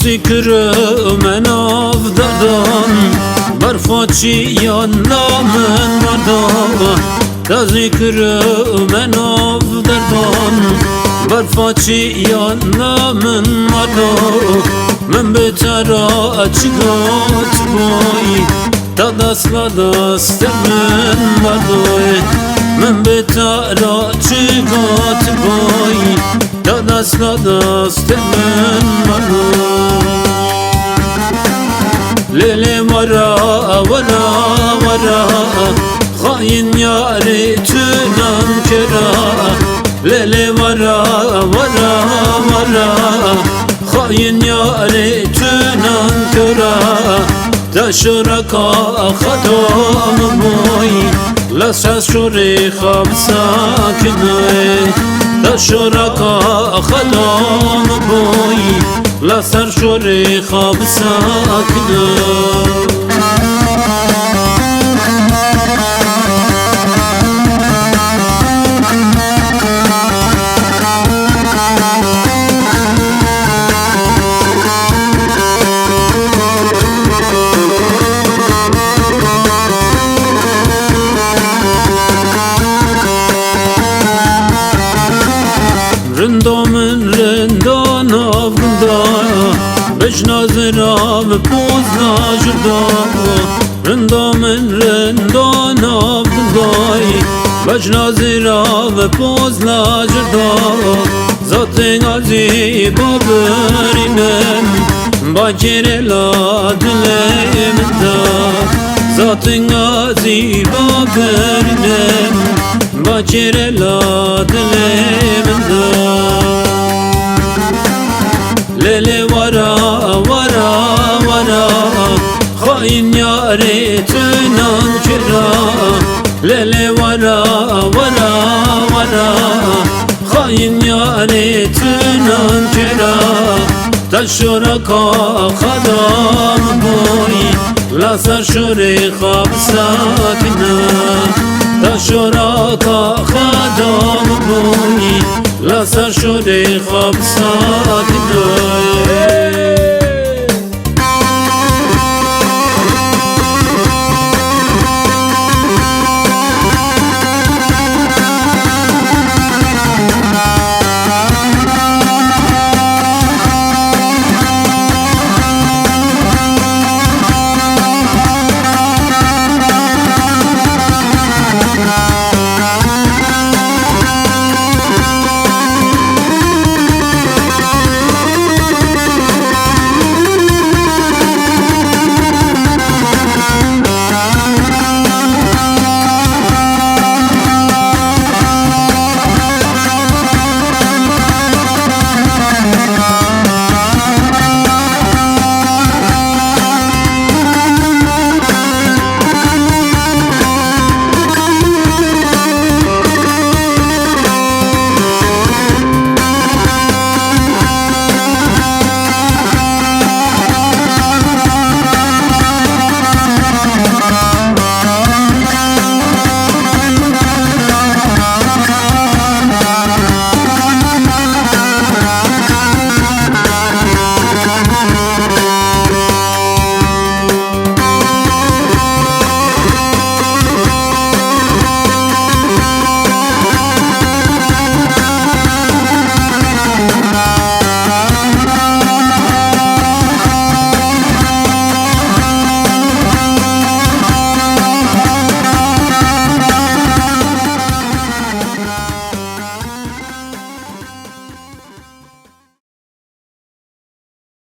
Zikrime nav dadan Barfaçi yanlamın vardan Da zikrime nav dadan Barfaçi yanlamın vardan Men betara çıgat boy Dadasla dastemin vardan Men betara çıgat boy Dadasla dastemin vardan Lele vara vara vara Hain yâri tünan kera Lele vara vara vara Hain yâri tünan kera Taşıraka khadam boy Lasas şuri khamsa kinay Taşıraka khadam boy لسر شوری خواب ساکنم رندامن رندان آفرندا بجنازرا و پوزنا جدا رندامن رندان آفرندای بجنازرا و پوزنا جدا ذات غازی بابرینم باکر لادلم دا ذات غازی بابرینم باکر لادلم دا Lele vara vara vara Hain yâri tünan kira Lele vara vara vara Hain yâri tünan kira Taşuraka khadam boy Lasar şuri khab sakna Taşuraka khadam boy Lasar şuri khab sakna